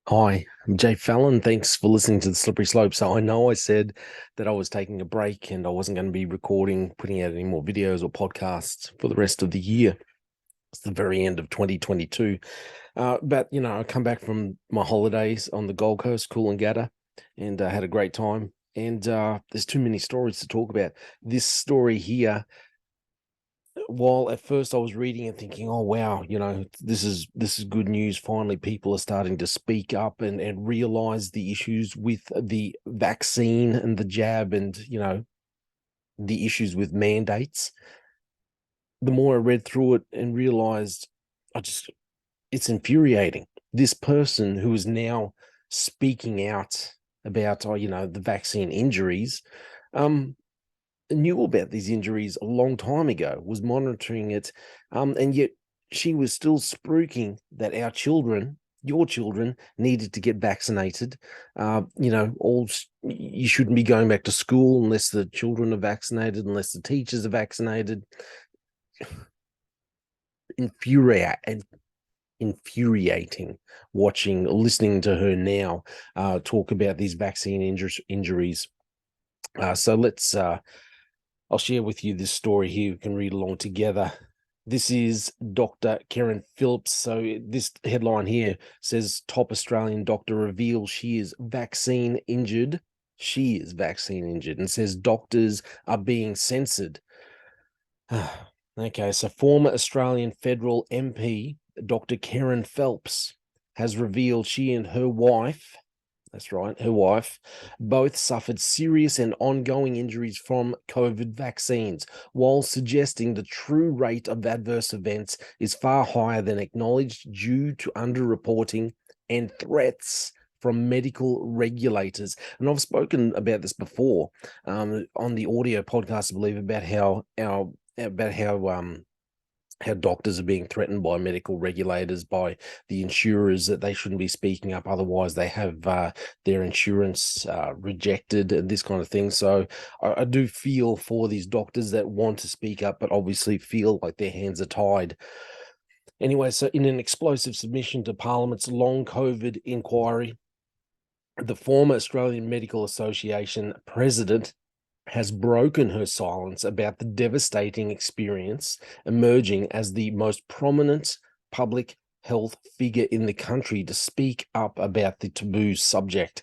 Hi, I'm Jay Fallon. Thanks for listening to The Slippery Slope. So I know I said that I was taking a break and I wasn't going to be recording, putting out any more videos or podcasts for the rest of the year. It's the very end of 2022. But I come back from my holidays on the Gold Coast, Coolangatta, and had a great time. And there's too many stories to talk about. This story here, while at first I was reading and thinking, oh wow, this is good news. Finally, people are starting to speak up and realize the issues with the vaccine and the jab and the issues with mandates. The more I read through it and realized it's infuriating. This person who is now speaking out about the vaccine injuries, um knew about these injuries a long time ago, was monitoring it, and yet she was still spruiking that our children, your children, needed to get vaccinated. You shouldn't be going back to school unless the children are vaccinated, unless the teachers are vaccinated. Infuriate and infuriating listening to her now talk about these vaccine injuries. So let's I'll share with you this story here. We can read along together. This is Dr. Kerryn Phelps. So this headline here says top Australian doctor reveals she is vaccine injured. She is vaccine injured and says doctors are being censored. Okay, so former Australian federal MP, Dr. Kerryn Phelps, has revealed she and her wife, that's right, her wife, both suffered serious and ongoing injuries from COVID vaccines, while suggesting the true rate of adverse events is far higher than acknowledged due to underreporting and threats from medical regulators. And I've spoken about this before on the audio podcast, I believe, about how doctors are being threatened by medical regulators, by the insurers, that they shouldn't be speaking up, otherwise they have their insurance rejected and this kind of thing. So I do feel for these doctors that want to speak up, but obviously feel like their hands are tied. Anyway, so in an explosive submission to Parliament's long COVID inquiry, the former Australian Medical Association president has broken her silence about the devastating experience, emerging as the most prominent public health figure in the country to speak up about the taboo subject.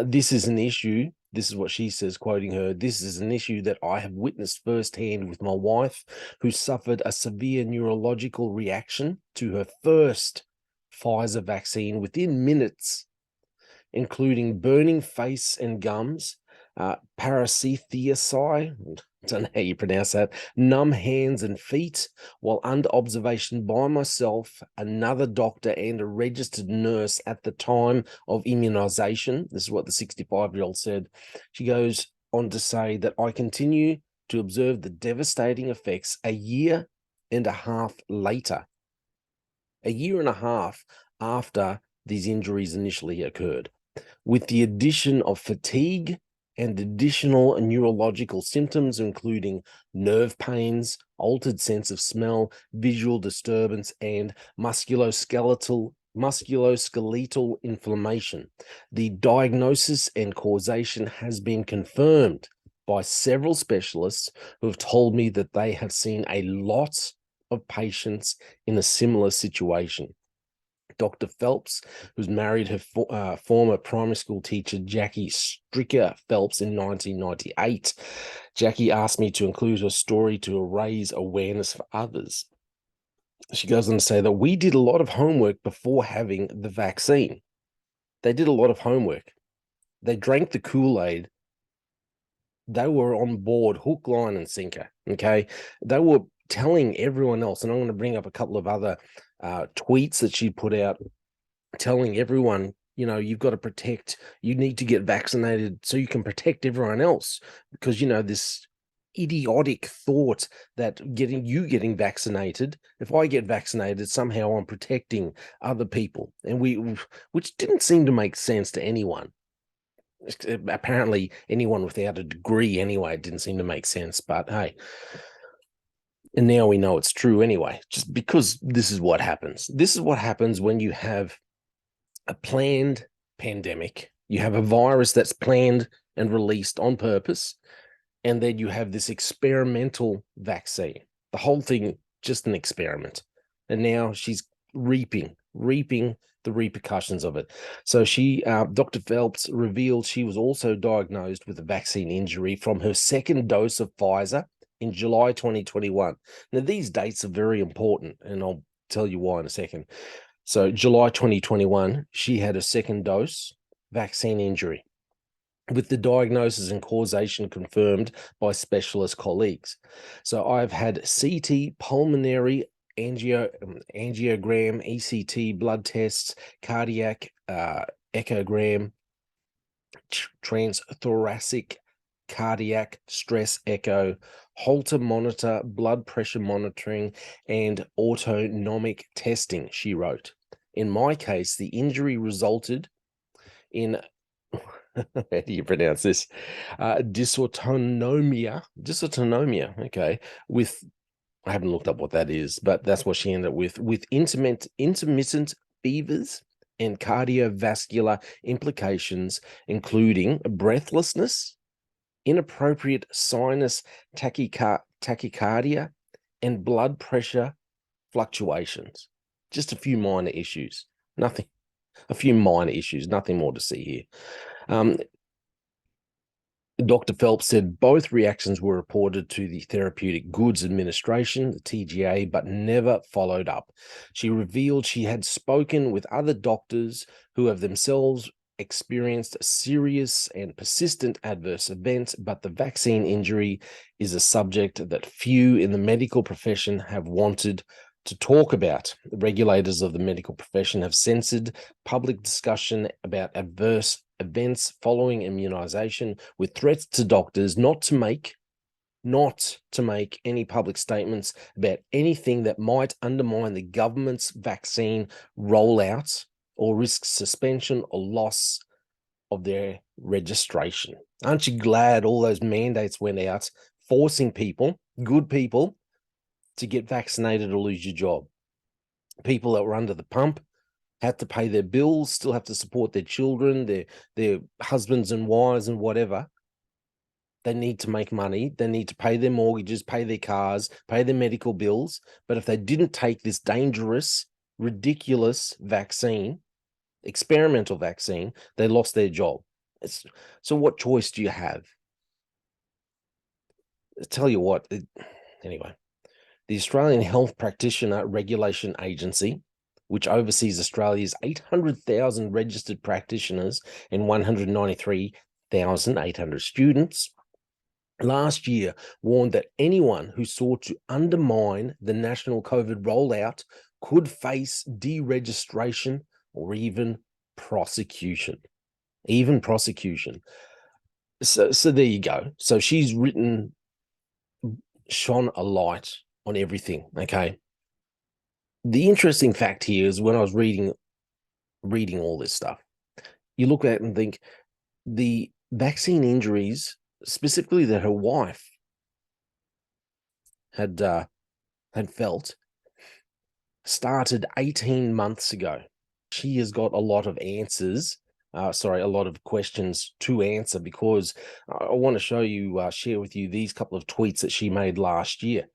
This is an issue. This is what she says, quoting her. This is an issue that I have witnessed firsthand with my wife, who suffered a severe neurological reaction to her first Pfizer vaccine within minutes, including burning face and gums, paracethesis, I don't know how you pronounce that, numb hands and feet, while under observation by myself, another doctor, and a registered nurse at the time of immunization. This is what the 65-year-old said. She goes on to say that I continue to observe the devastating effects a year and a half later, a year and a half after these injuries initially occurred, with the addition of fatigue and additional neurological symptoms, including nerve pains, altered sense of smell, visual disturbance, and musculoskeletal inflammation. The diagnosis and causation has been confirmed by several specialists who have told me that they have seen a lot of patients in a similar situation. Dr. Phelps, who's married her former primary school teacher, Jackie Stricker Phelps, in 1998. Jackie asked me to include her story to raise awareness for others. She goes on to say that we did a lot of homework before having the vaccine. They did a lot of homework. They drank the Kool-Aid. They were on board, hook, line, and sinker. Okay. They were telling everyone else, and I'm going to bring up a couple of other tweets that she put out, telling everyone, you've got to protect, you need to get vaccinated so you can protect everyone else, because this idiotic thought that getting vaccinated, if I get vaccinated, somehow I'm protecting other people, and which didn't seem to make sense to anyone. Apparently anyone without a degree anyway, it didn't seem to make sense, but hey. And now we know it's true anyway, just because this is what happens. This is what happens when you have a planned pandemic. You have a virus that's planned and released on purpose. And then you have this experimental vaccine. The whole thing, just an experiment. And now she's reaping the repercussions of it. So Dr. Phelps revealed she was also diagnosed with a vaccine injury from her second dose of Pfizer in July 2021. Now, these dates are very important, and I'll tell you why in a second. So July 2021, she had a second dose vaccine injury, with the diagnosis and causation confirmed by specialist colleagues. So I've had CT, pulmonary angiogram, ECT, blood tests, cardiac echogram, transthoracic cardiac stress echo, Holter monitor, blood pressure monitoring, and autonomic testing, she wrote. In my case, the injury resulted in how do you pronounce this? Dysautonomia, okay, with, I haven't looked up what that is, but that's what she ended up with intermittent fevers and cardiovascular implications, including breathlessness, inappropriate sinus tachycardia, and blood pressure fluctuations. Just a few minor issues, nothing more to see here. Dr. Phelps said both reactions were reported to the Therapeutic Goods Administration, the TGA, but never followed up. She revealed she had spoken with other doctors who have themselves experienced serious and persistent adverse events, but the vaccine injury is a subject that few in the medical profession have wanted to talk about. The regulators of the medical profession have censored public discussion about adverse events following immunization, with threats to doctors not to make any public statements about anything that might undermine the government's vaccine rollout or risk suspension or loss of their registration. Aren't you glad all those mandates went out, forcing people, good people, to get vaccinated or lose your job? People that were under the pump had to pay their bills, still have to support their children, their husbands and wives and whatever. They need to make money. They need to pay their mortgages, pay their cars, pay their medical bills. But if they didn't take this dangerous, ridiculous vaccine, experimental vaccine, they lost their job. So what choice do you have? I'll tell you what, anyway, the Australian Health Practitioner Regulation Agency, which oversees Australia's 800,000 registered practitioners and 193,800 students, last year warned that anyone who sought to undermine the national COVID rollout could face deregistration or even prosecution. So there you go. So she's shone a light on everything, okay? The interesting fact here is, when I was reading all this stuff, you look at it and think the vaccine injuries, specifically that her wife had felt, started 18 months ago. She has got a lot of answers, a lot of questions to answer, because I want to share with you these couple of tweets that she made last year.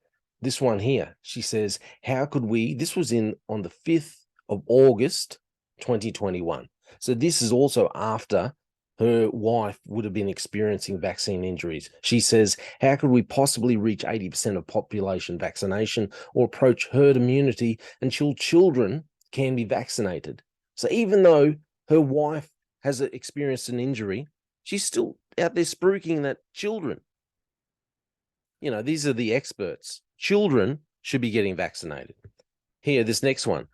This one here, she says, how could we, this was on the 5th of August, 2021. So this is also after her wife would have been experiencing vaccine injuries. She says, how could we possibly reach 80% of population vaccination or approach herd immunity until children can be vaccinated? So even though her wife has experienced an injury, she's still out there spruiking that children, these are the experts. Children should be getting vaccinated. Here, this next one.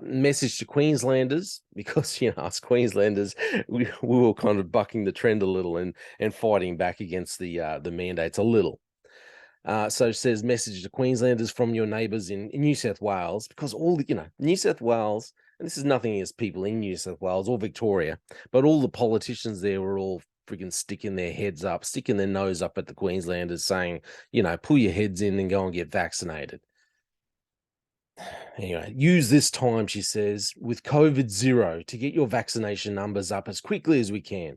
Message to Queenslanders, because us Queenslanders, we were kind of bucking the trend a little and fighting back against the mandates a little. So it says, message to Queenslanders from your neighbours in New South Wales, because all New South Wales, and this is nothing against people in New South Wales or Victoria, but all the politicians there were all freaking sticking their nose up at the Queenslanders, saying, pull your heads in and go and get vaccinated. Anyway, use this time, she says, with COVID zero to get your vaccination numbers up as quickly as you can.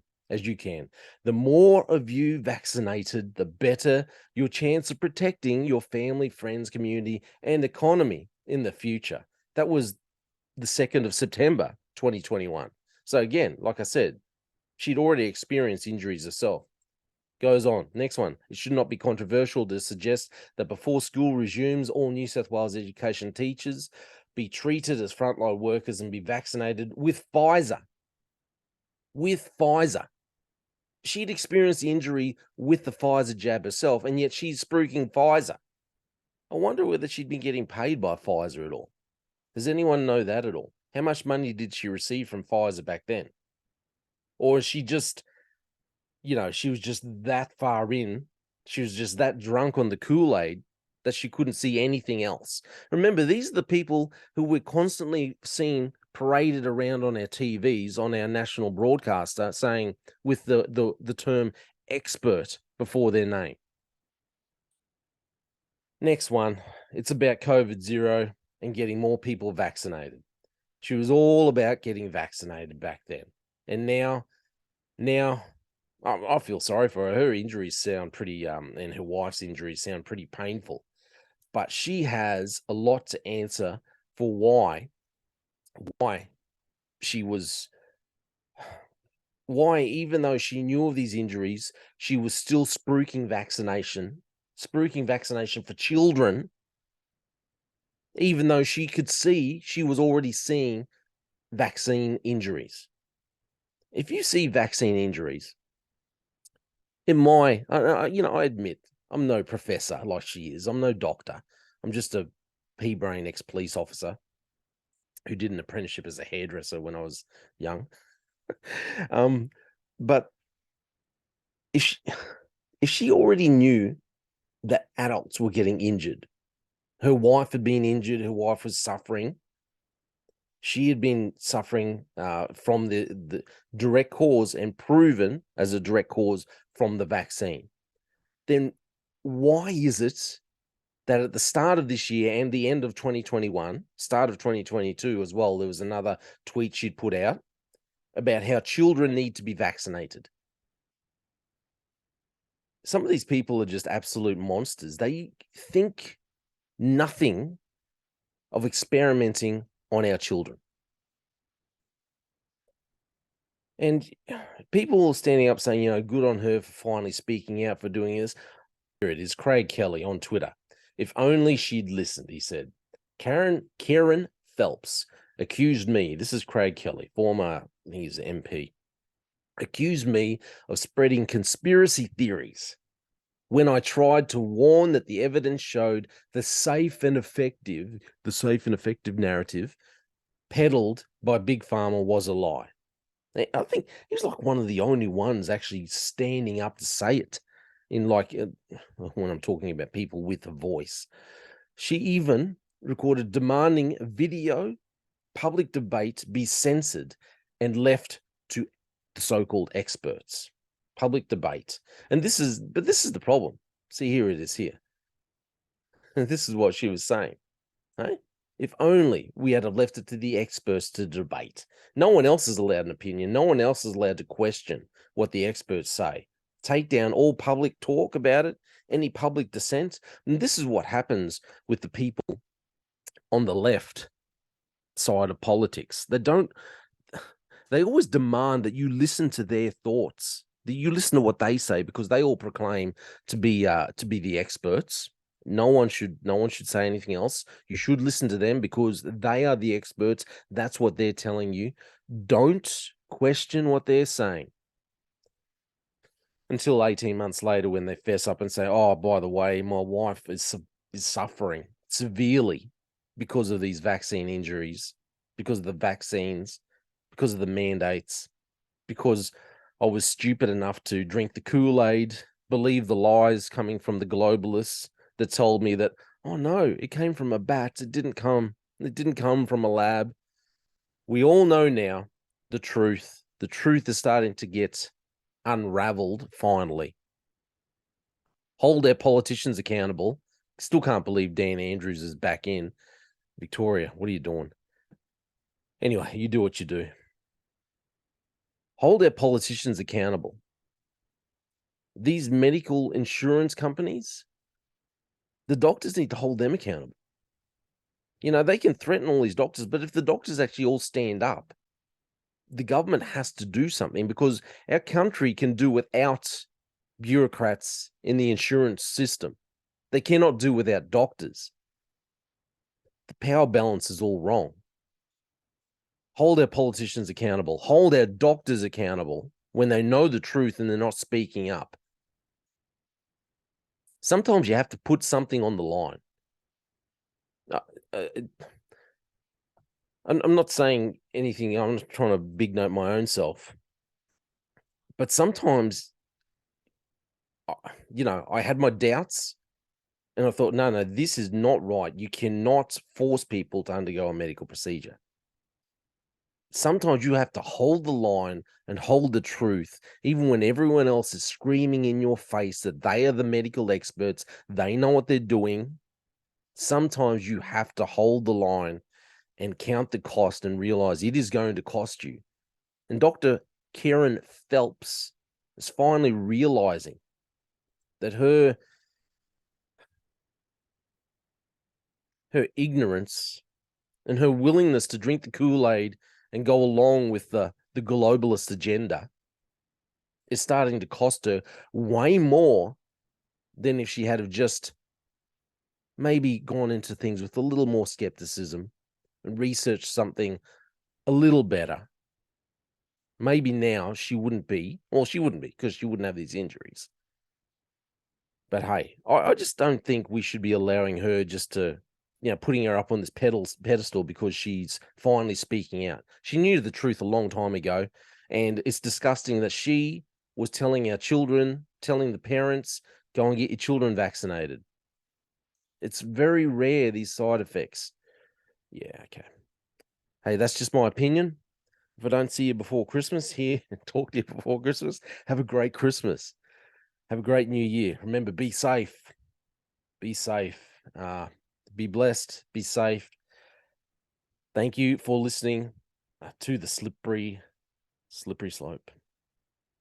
The more of you vaccinated, the better your chance of protecting your family, friends, community, and economy in the future. That was the 2nd of September, 2021. So again, like I said, she'd already experienced injuries herself. Goes on. Next one. It should not be controversial to suggest that before school resumes, all New South Wales education teachers be treated as frontline workers and be vaccinated with Pfizer. With Pfizer. She'd experienced the injury with the Pfizer jab herself, and yet she's spruiking Pfizer. I wonder whether she'd been getting paid by Pfizer at all. Does anyone know that at all? How much money did she receive from Pfizer back then? Or is she just, she was just that far in, she was just that drunk on the Kool-Aid that she couldn't see anything else. Remember, these are the people who we're constantly seeing paraded around on our TVs, on our national broadcaster, saying with the term expert before their name. Next one, it's about COVID zero and getting more people vaccinated. She was all about getting vaccinated back then. And now I feel sorry for her. Her injuries sound pretty, and her wife's injuries sound pretty painful. But she has a lot to answer for why she was, why even though she knew of these injuries, she was still spruiking vaccination for children, even though she could see she was already seeing vaccine injuries. If you see vaccine injuries, I admit I'm no professor like she is. I'm no doctor. I'm just a pea-brain ex-police officer who did an apprenticeship as a hairdresser when I was young. But if she already knew that adults were getting injured, her wife had been injured, her wife was suffering. She had been suffering from the direct cause and proven as a direct cause from the vaccine. Then why is it that at the start of this year and the end of 2021, start of 2022 as well, there was another tweet she'd put out about how children need to be vaccinated? Some of these people are just absolute monsters. They think nothing of experimenting on our children. And people standing up saying, good on her for finally speaking out, for doing this. Here it is, Craig Kelly on Twitter. If only she'd listened, he said. Kerryn Phelps accused me, this is Craig Kelly, former, I think he's an MP, accused me of spreading conspiracy theories when I tried to warn that the evidence showed the safe and effective narrative peddled by Big Pharma was a lie. I think he was like one of the only ones actually standing up to say it in when I'm talking about people with a voice. She even recorded demanding video public debate be censored and left to the so-called experts. Public debate. And this is the problem. See, here it is here. And this is what she was saying. Right? If only we had left it to the experts to debate. No one else is allowed an opinion. No one else is allowed to question what the experts say. Take down all public talk about it, any public dissent. And this is what happens with the people on the left side of politics. They always demand that you listen to their thoughts, that you listen to what they say, because they all proclaim to be the experts. No one should say anything else. You should listen to them because they are the experts. That's what they're telling you. Don't question what they're saying until 18 months later when they fess up and say, oh, by the way, my wife is suffering severely because of these vaccine injuries, because of the vaccines, because of the mandates, because I was stupid enough to drink the Kool-Aid, believe the lies coming from the globalists that told me that, oh no, it came from a bat. It didn't come from a lab. We all know now the truth. The truth is starting to get unraveled finally. Hold our politicians accountable. Still can't believe Dan Andrews is back in. Victoria, what are you doing? Anyway, you do what you do. Hold our politicians accountable. These medical insurance companies, the doctors need to hold them accountable. They can threaten all these doctors, but if the doctors actually all stand up, the government has to do something, because our country can do without bureaucrats in the insurance system. They cannot do without doctors. The power balance is all wrong. Hold our politicians accountable. Hold our doctors accountable when they know the truth and they're not speaking up. Sometimes you have to put something on the line. I'm not saying anything. I'm not trying to big note my own self. But sometimes, I had my doubts and I thought, no, this is not right. You cannot force people to undergo a medical procedure. Sometimes you have to hold the line and hold the truth, even when everyone else is screaming in your face that they are the medical experts. They know what they're doing. Sometimes you have to hold the line and count the cost and realize it is going to cost you. And Dr. Kerryn Phelps is finally realizing that her ignorance and her willingness to drink the Kool-Aid and go along with the globalist agenda is starting to cost her way more than if she had have just maybe gone into things with a little more skepticism and researched something a little better. Maybe now she wouldn't be because she wouldn't have these injuries. But hey, I just don't think we should be allowing her just to, putting her up on this pedestal because she's finally speaking out. She knew the truth a long time ago, and it's disgusting that she was telling our children, telling the parents, go and get your children vaccinated. It's very rare, these side effects. Yeah, okay. Hey, that's just my opinion. If I don't see you before Christmas here, talk to you before Christmas, have a great Christmas. Have a great new year. Remember, be safe. Be safe. Be blessed. Be safe. Thank you for listening to the slippery slope.